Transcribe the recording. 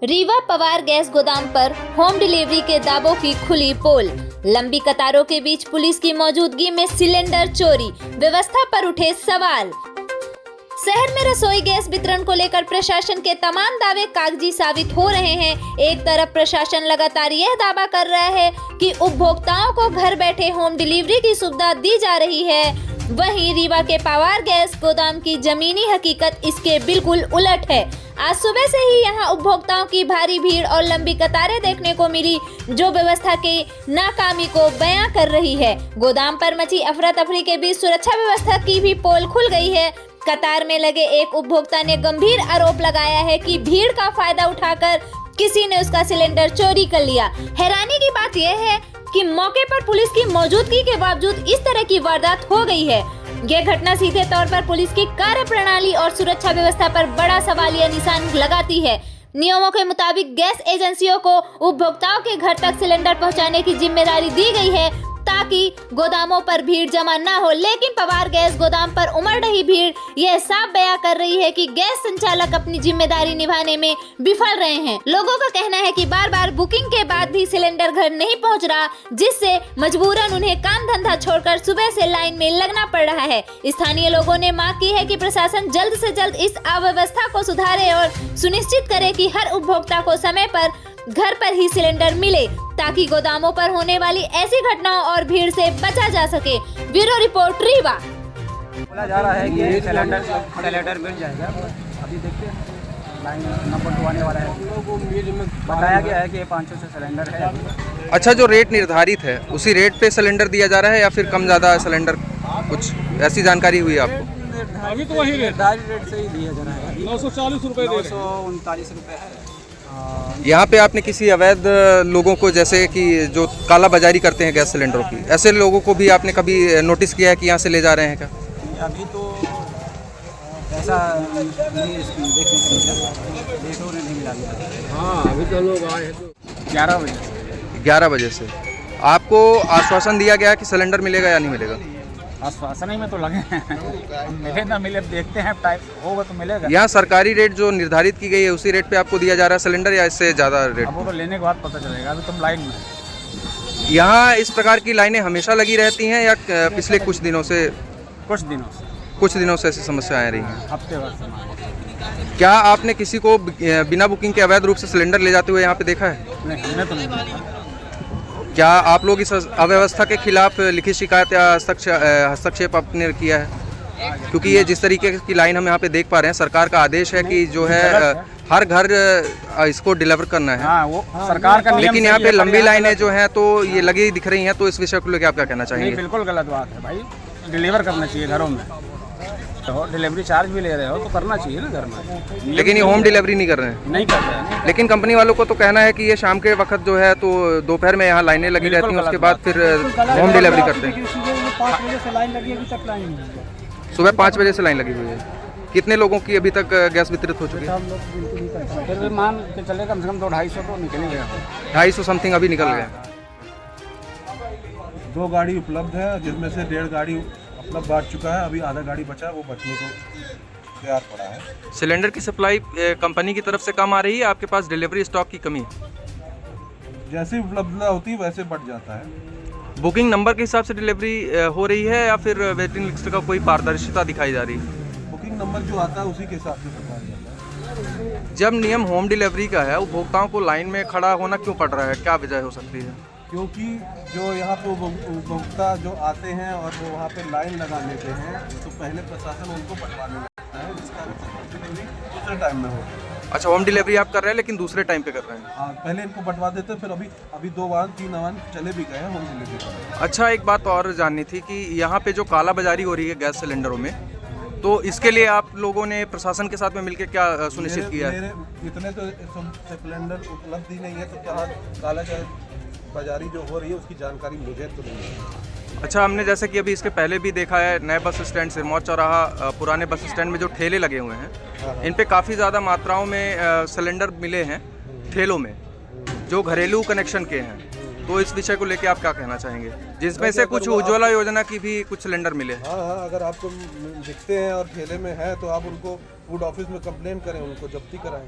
Rewa Pawar gas गोदाम पर home delivery के दावों की खुली पोल। लंबी कतारों के बीच पुलिस की मौजूदगी में सिलेंडर चोरी, व्यवस्था पर उठे सवाल। शहर में रसोई गैस वितरण को लेकर प्रशासन के तमाम दावे कागजी साबित हो रहे हैं। एक तरफ प्रशासन लगातार यह दावा कर रहा है कि उपभोक्ताओं को घर बैठे होम डिलीवरी की सुविधा दी जा रही है, वहीं रीवा के पवार गैस गोदाम की जमीनी हकीकत इसके बिल्कुल उलट है। आज सुबह से ही यहां उपभोक्ताओं की भारी भीड़ और लंबी कतारें देखने को मिली, जो व्यवस्था की नाकामी को बयां कर रही है। गोदाम पर मची अफरा तफरी के बीच सुरक्षा व्यवस्था की भी पोल खुल गई है। कतार में लगे एक उपभोक्ता ने गंभीर आरोप लगाया है कि भीड़ का फायदा उठाकर किसी ने उसका सिलेंडर चोरी कर लिया। हैरानी की बात यह है कि मौके पर पुलिस की मौजूदगी के बावजूद इस तरह की वारदात हो गई है। यह घटना सीधे तौर पर पुलिस की कार्यप्रणाली और सुरक्षा व्यवस्था पर बड़ा सवालिया निशान लगाती है। नियमों के मुताबिक गैस एजेंसियों को उपभोक्ताओं के घर तक सिलेंडर पहुंचाने की जिम्मेदारी दी गई है ताकि गोदामों पर भीड़ जमा न हो, लेकिन पवार गैस गोदाम पर उमड़ रही भीड़ यह साफ बयां कर रही है कि गैस संचालक अपनी जिम्मेदारी निभाने में विफल रहे हैं। लोगों का कहना है कि बार बार बुकिंग के बाद भी सिलेंडर घर नहीं पहुंच रहा, जिससे मजबूरन उन्हें काम धंधा छोड़कर सुबह से लाइन में लगना पड़ रहा है। स्थानीय लोगों ने मांग की है कि प्रशासन जल्द से जल्द इस अव्यवस्था को सुधारे और सुनिश्चित करे कि हर उपभोक्ता को समय पर घर पर ही सिलेंडर मिले, ताकि गोदामों पर होने वाली ऐसी घटनाओं और भीड़ से बचा जा सके। Bureau report Rewa. बोला जा रहा है कि सिलेंडर मिल जाएगा। अभी देखते हैं लाइन नंबर 2 आने वाला है। बताया गया है कि 500 से सिलेंडर है। अच्छा, जो रेट निर्धारित है उसी रेट पे सिलेंडर दिया जा रहा है या फिर कम ज़्यादा सिलेंडर, कुछ ऐसी जानकारी हुई आपको? अभी तो वही निर्धारित रेट से ही दिया जा रहा है। 940 रुपये, 939 रुपये है। यहाँ पे आपने किसी अवैध लोगों को, जैसे कि जो काला बाजारी करते हैं गैस सिलेंडरों की, ऐसे लोगों को भी आपने कभी नोटिस किया है कि यहाँ से ले जा रहे हैं क्या? अभी तो ऐसा नहीं देखने को मिला, देखो नहीं मिला। हाँ, अभी तो लोग आए हैं 11 बजे। 11 बजे से आपको आश्वासन दिया गया कि सिलेंडर मिलेगा या नहीं मिलेगा? आश्वासन ही में तो लगे हैं, मिले ना मिले देखते हैं, टाइप होगा तो मिलेगा। यहाँ सरकारी रेट जो निर्धारित की गई है उसी रेट पे आपको दिया जा रहा है सिलेंडर या इससे ज़्यादा रेट? अब वो तो लेने के बाद पता चलेगा। अभी तुम लाइन में। यहाँ इस प्रकार की लाइनें हमेशा लगी रहती हैं या पिछले कुछ दिनों से? कुछ दिनों से ऐसी समस्याएं आ रही हैं। हफ्ते भर से। क्या आपने किसी को बिना बुकिंग के अवैध रूप से सिलेंडर ले जाते हुए यहाँ पे देखा है? नहीं, हमने तो नहीं देखा। क्या आप लोग इस अव्यवस्था के खिलाफ लिखित शिकायत या हस्तक्षेप आपने किया है? क्योंकि ये जिस तरीके की लाइन हम यहाँ पे देख पा रहे हैं, सरकार का आदेश है कि जो है हर घर इसको डिलीवर करना है। हाँ, वो सरकार का नियम। लेकिन यहाँ पे लंबी लाइनें जो हैं तो ये लगी दिख रही हैं, तो इस विषय को लेकर आप क्या कहना चाहेंगे? बिल्कुल गलत बात है भाई, डिलीवर करना चाहिए घरों में। तो डिलीवरी चार्ज भी ले रहे हो तो करना चाहिए ना घर में। लेकिन ये होम डिलीवरी नहीं कर रहे हैं। नहीं कर रहे हैं। लेकिन कंपनी वालों को तो कहना है कि ये शाम के वक्त जो है तो दोपहर में यहाँ लाइनें लगी रहती हैं, उसके बाद फिर होम डिलीवरी करते हैं। 5 बजे से लाइन लगी, अभी तक लाइन नहीं है। सुबह 5 बजे से लाइन लगी हुई है। कितने लोगों की अभी तक गैस वितरित हो चुकी है? फिर भी मान के चले कम से कम 200-250 तो निकल ही गया। 250 समथिंग अभी निकल गया। 2 गाड़ी उपलब्ध है, जिसमें से 1.5 गाड़ी उपलब्ध बांट चुका है। अभी आधा गाड़ी बचा है, वो बचने को तैयार पड़ा है। सिलेंडर की सप्लाई कंपनी की तरफ से कम आ रही है, आपके पास डिलीवरी स्टॉक की कमी है? जैसी उपलब्धता होती है वैसे बढ़ जाता है। बुकिंग नंबर के हिसाब से डिलीवरी हो रही है या फिर वेटिंग लिस्ट का कोई पारदर्शिता दिखाई जा रही है? बुकिंग नंबर जो आता है उसी के हिसाब से बताया जाता है। जब नियम होम डिलीवरी का है, उपभोक्ताओं को लाइन में खड़ा होना क्यों पड़ रहा है? क्या वजह हो सकती है? क्योंकि जो यहाँ पे उपभोक्ता जो आते हैं और वो वहाँ पे लाइन लगा लेते हैं, तो पहले प्रशासन उनको पटवाने लगता है, जिसका डिलीवरी दूसरे टाइम में हो। अच्छा, होम डिलीवरी आप कर रहे हैं लेकिन दूसरे टाइम पे कर रहे हैं? हाँ, पहले इनको बंटवा देते हैं, फिर अभी 2 वाहन 3 वाहन चले भी गए हैं होम डिलीवरी पर। अच्छा, एक बात और जाननी थी कि यहाँ पे जो काला बाजारी हो रही है गैस सिलेंडरों में, तो इसके लिए आप लोगों ने प्रशासन के साथ में मिलकर क्या सुनिश्चित किया है? इतने तो सिलेंडर उपलब्ध ही नहीं है, तो क्या काला बाजारी जो हो रही है उसकी जानकारी मुझे तो नहीं है। अच्छा, हमने जैसे कि अभी इसके पहले भी देखा है, नए बस स्टैंड सिरमौर चौराहा पुराने बस स्टैंड में जो ठेले लगे हुए हैं, इन पे काफ़ी ज़्यादा मात्राओं में सिलेंडर मिले हैं ठेलों में, जो घरेलू कनेक्शन के हैं। तो इस विषय को लेकर आप क्या कहना चाहेंगे, जिसमें से कुछ उज्ज्वला योजना की भी कुछ सिलेंडर मिले हैं? हाँ, अगर आपको दिखते हैं और ठेले में है तो आप उनको फूड ऑफिस में कंप्लेन करें, उनको जब्ती कराएं।